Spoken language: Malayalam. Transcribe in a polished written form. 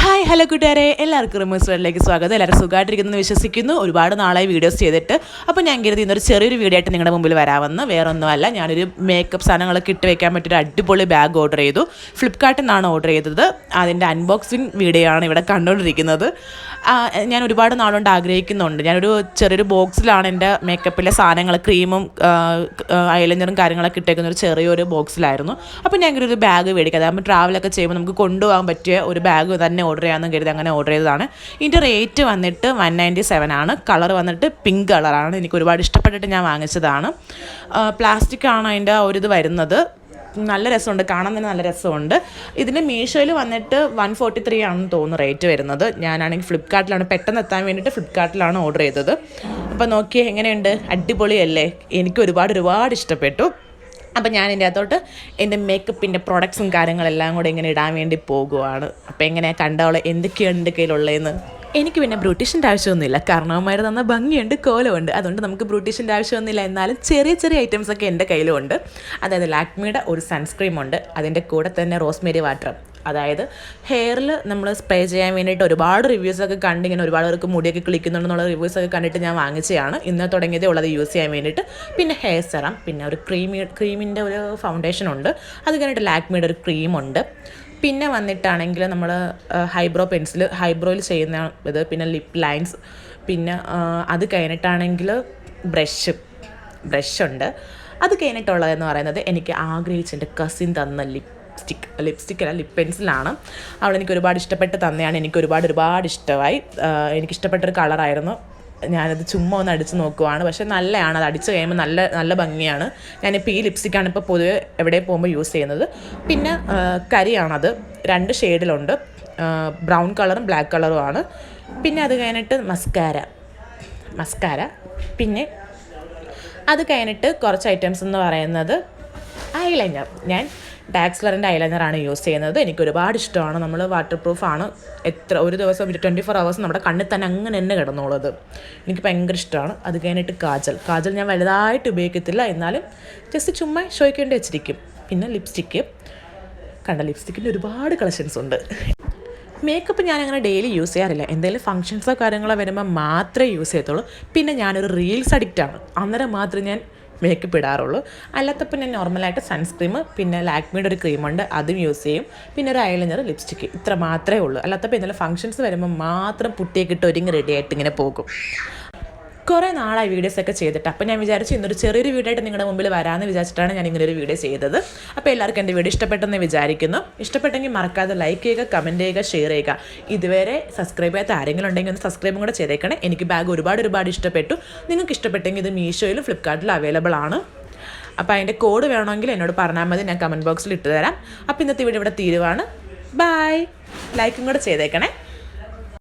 ഹായ് ഹലോ കൂട്ടുകാരെ, എല്ലാവർക്കും റിമൂസ് വേൾഡിലേക്ക് സ്വാഗതം. എല്ലാവരും സുഖമായിട്ടിരിക്കുന്നു വിശ്വസിക്കുന്നു. ഒരുപാട് നാളായി വീഡിയോസ് ചെയ്തിട്ട്. അപ്പോൾ ഞാൻ കരുതി ഇന്നൊരു ചെറിയൊരു വീഡിയോ ആയിട്ട് നിങ്ങളുടെ മുമ്പിൽ വരാമെന്ന്. വേറൊന്നുമല്ല, ഞാനൊരു മേക്കപ്പ് സാധനങ്ങളൊക്കെ ഇട്ട് വെക്കാൻ പറ്റിയൊരു അടിപൊളി ബാഗ് ഓർഡർ ചെയ്തു. ഫ്ലിപ്കാർട്ടിൽ നിന്നാണ് ഓർഡർ ചെയ്തത്. അതിൻ്റെ അൺബോക്സിങ് വീഡിയോ ആണ് ഇവിടെ കണ്ടുകൊണ്ടിരിക്കുന്നത്. ഞാൻ ഒരുപാട് നാളുകൊണ്ട് ആഗ്രഹിക്കുന്നുണ്ട്. ഞാനൊരു ചെറിയൊരു ബോക്സിലാണ് എൻ്റെ മേക്കപ്പിലെ സാധനങ്ങൾ, ക്രീമും ഐലൈനറും കാര്യങ്ങളൊക്കെ ഇട്ടേക്കുന്ന ഒരു ചെറിയൊരു ബോക്സിലായിരുന്നു. അപ്പോൾ ഞാൻ ഒരു ബാഗ് മേടിക്കാം. അതാകുമ്പോൾ ട്രാവലൊക്കെ ചെയ്യുമ്പോൾ നമുക്ക് കൊണ്ടുപോകാൻ പറ്റിയ ഒരു ബാഗ് തന്നെ ഓർഡർ ചെയ്യാമെന്ന് കരുതി അങ്ങനെ ഓർഡർ ചെയ്തതാണ്. ഇതിൻ്റെ റേറ്റ് വന്നിട്ട് 197 ആണ്. കളർ വന്നിട്ട് പിങ്ക് കളറാണ്. എനിക്ക് ഒരുപാട് ഇഷ്ടപ്പെട്ടിട്ട് ഞാൻ വാങ്ങിച്ചതാണ്. പ്ലാസ്റ്റിക് ആണ് അതിൻ്റെ ഒരിത് വരുന്നത്. നല്ല രസമുണ്ട്, കാണാൻ തന്നെ നല്ല രസമുണ്ട്. ഇതിൻ്റെ മീഷോയിൽ വന്നിട്ട് 143 ആണെന്ന് തോന്നുന്നു റേറ്റ് വരുന്നത്. ഞാനാണെങ്കിൽ ഫ്ലിപ്കാർട്ടിലാണ് പെട്ടെന്ന് എത്താൻ വേണ്ടിയിട്ട് ഫ്ലിപ്കാർട്ടിലാണ് ഓർഡർ ചെയ്തത്. അപ്പോൾ നോക്കിയേ എങ്ങനെയുണ്ട്, അടിപൊളിയല്ലേ? എനിക്ക് ഒരുപാട് ഇഷ്ടപ്പെട്ടു. അപ്പോൾ ഞാൻ ഇതിൻ്റെ അകത്തോട്ട് എൻ്റെ മേക്കപ്പിൻ്റെ പ്രൊഡക്ട്സും കാര്യങ്ങളെല്ലാം കൂടെ ഇങ്ങനെ ഇടാൻ വേണ്ടി പോകുവാണ്. അപ്പോൾ എങ്ങനെയാണ് കണ്ടോളെ എന്തൊക്കെയാണ് എൻ്റെ കയ്യിലുള്ളതെന്ന്. എനിക്ക് പിന്നെ ബ്യൂട്ടീഷ്യൻ്റെ ആവശ്യമൊന്നുമില്ല, കാരണം അവന്മാർ തന്ന ഭംഗിയുണ്ട്, കോലമുണ്ട്. അതുകൊണ്ട് നമുക്ക് ബ്യൂട്ടീഷ്യൻ്റെ ആവശ്യമൊന്നുമില്ല. എന്നാലും ചെറിയ ഐറ്റംസൊക്കെ എൻ്റെ കയ്യിലുണ്ട്. അതായത് ലാക്മിയുടെ ഒരു സൺസ്ക്രീമുണ്ട്, അതിൻ്റെ കൂടെ തന്നെ റോസ്മേരി വാട്ടർ. അതായത് ഹെയറിൽ നമ്മൾ സ്പ്രേ ചെയ്യാൻ വേണ്ടിയിട്ട് ഒരുപാട് റിവ്യൂസൊക്കെ കണ്ട് ഇങ്ങനെ ഒരുപാട് പേർക്ക് മുടിയൊക്കെ കിളിക്കുന്നുണ്ടെന്നുള്ള റിവ്യൂസൊക്കെ കണ്ടിട്ട് ഞാൻ വാങ്ങിച്ചതാണ്. ഇന്ന് തുടങ്ങിയതേ ഉള്ളത് യൂസ് ചെയ്യാൻ വേണ്ടിയിട്ട്. പിന്നെ ഹെയർ സെറം, പിന്നെ ഒരു ക്രീമിൻ്റെ ഒരു ഫൗണ്ടേഷൻ ഉണ്ട്. അത് കഴിഞ്ഞിട്ട് ലാക്മിയുടെ ഒരു ക്രീമുണ്ട്. പിന്നെ വന്നിട്ടാണെങ്കിൽ നമ്മൾ ഹൈബ്രോയിൽ ചെയ്യുന്ന ഇത്, പിന്നെ ലിപ്പ് ലൈൻസ്, പിന്നെ അത് കഴിഞ്ഞിട്ടാണെങ്കിൽ ബ്രഷുണ്ട്. അത് കഴിഞ്ഞിട്ടുള്ളതെന്ന് പറയുന്നത് എനിക്ക് ആഗ്രഹിച്ച് എൻ്റെ കസിൻ തന്ന ലിപ്സ്റ്റിക്കല്ല, ലിപ്പ് പെൻസിലാണ്. അവളെനിക്ക് ഒരുപാട് ഇഷ്ടപ്പെട്ട് തന്നെയാണ്. എനിക്ക് ഒരുപാട് ഇഷ്ടമായി. എനിക്കിഷ്ടപ്പെട്ടൊരു കളറായിരുന്നു. ഞാനത് ചുമ്മാ ഒന്ന് അടിച്ച് നോക്കുവാണ്. പക്ഷേ നല്ലതാണ്, അത് അടിച്ച് കഴിയുമ്പോൾ നല്ല ഭംഗിയാണ്. ഞാനിപ്പോൾ ഈ ലിപ്സ്റ്റിക്കാണ് ഇപ്പോൾ പൊതുവെ എവിടെ പോകുമ്പോൾ യൂസ് ചെയ്യുന്നത്. പിന്നെ കരിയാണത്, 2 ഷെയ്ഡിലുണ്ട്, ബ്രൗൺ കളറും ബ്ലാക്ക് കളറുമാണ്. പിന്നെ അത് കഴിഞ്ഞിട്ട് മസ്കാര. പിന്നെ അത് കഴിഞ്ഞിട്ട് കുറച്ച് ഐറ്റംസ് എന്ന് പറയുന്നത് ഐലൈനർ. ഞാൻ ഡാക്സ്ലറിൻ്റെ ഐലൈനറാണ് യൂസ് ചെയ്യുന്നത്. എനിക്ക് ഒരുപാട് ഇഷ്ടമാണ്. നമ്മൾ വാട്ടർ പ്രൂഫാണ്. ഒരു ദിവസം 24 hours നമ്മുടെ കണ്ണിൽ തന്നെ കിടന്നുള്ളത്. എനിക്ക് ഭയങ്കര ഇഷ്ടമാണ്. അത് കഴിഞ്ഞിട്ട് കാജൽ ഞാൻ വലുതായിട്ട് ഉപയോഗിക്കത്തില്ല, എന്നാലും ജസ്റ്റ് ചുമ്മാ ഷോയ്ക്ക് വേണ്ടി വെച്ചിരിക്കും. പിന്നെ ലിപ്സ്റ്റിക്കിൻ്റെ ഒരുപാട് കളക്ഷൻസ് ഉണ്ട്. മേക്കപ്പ് ഞാനങ്ങനെ ഡെയിലി യൂസ് ചെയ്യാറില്ല. എന്തെങ്കിലും ഫങ്ഷൻസോ കാര്യങ്ങളോ വരുമ്പോൾ മാത്രമേ യൂസ് ചെയ്യത്തുള്ളൂ. പിന്നെ ഞാനൊരു റീൽസ് അഡിക്റ്റാണ്, അന്നേരം മാത്രമേ ഞാൻ മേക്കപ്പ് ഇടാറുള്ളൂ. അല്ലാത്തപ്പോൾ ഞാൻ നോർമലായിട്ട് സൺസ്ക്രീം, പിന്നെ ലാക്മിയുടെ ഒരു ക്രീമുണ്ട്, അതും യൂസ് ചെയ്യും. പിന്നെ ഒരു ഐലൈനർ, ലിപ്സ്റ്റിക്ക്, ഇത്ര മാത്രമേ ഉള്ളൂ. അല്ലാത്തപ്പോൾ എന്തെങ്കിലും ഫങ്ഷൻസ് വരുമ്പോൾ മാത്രം പുട്ടിയൊക്കെ ഇട്ട് ഒരുങ്ങി റെഡിയായിട്ട് ഇങ്ങനെ പോകും. കുറേ നാളായി വീഡിയോസൊക്കെ ചെയ്തിട്ട്. അപ്പോൾ ഞാൻ വിചാരിച്ചു ഇന്നൊരു ചെറിയൊരു വീഡിയോ ആയിട്ട് നിങ്ങളുടെ മുമ്പിൽ വരാമെന്ന് വിചാരിച്ചിട്ടാണ് ഞാൻ ഇങ്ങനെ ഒരു വീഡിയോ ചെയ്തത്. അപ്പോൾ എല്ലാവർക്കും എൻ്റെ വീഡിയോ ഇഷ്ടപ്പെട്ടെന്ന് വിചാരിക്കുന്നു. ഇഷ്ടപ്പെട്ടെങ്കിൽ മറക്കാതെ ലൈക്ക് ചെയ്യുക, കമൻറ്റ് ചെയ്യുക, ഷെയർ ചെയ്യുക. ഇതുവരെ സബ്സ്ക്രൈബ് ചെയ്യാത്ത ആരെങ്കിലും ഉണ്ടെങ്കിൽ ഒന്ന് സബ്സ്ക്രൈബും കൂടെ ചെയ്തേക്കണേ. എനിക്ക് ബാഗ് ഒരുപാട് ഇഷ്ടപ്പെട്ടു. നിങ്ങൾക്ക് ഇഷ്ടപ്പെട്ടെങ്കിൽ ഇത് മീഷോയിലും ഫ്ലിപ്കാർട്ടിലും അവൈലബിൾ ആണ്. അപ്പോൾ അതിൻ്റെ കോഡ് വേണമെങ്കിൽ എന്നോട് പറഞ്ഞാൽ മതി, ഞാൻ കമൻറ്റ് ബോക്സിൽ ഇട്ട് തരാം. അപ്പോൾ ഇന്നത്തെ വീഡിയോ ഇവിടെ തീരുവാണ്. ബൈ. ലൈക്കും കൂടെ ചെയ്തേക്കണേ.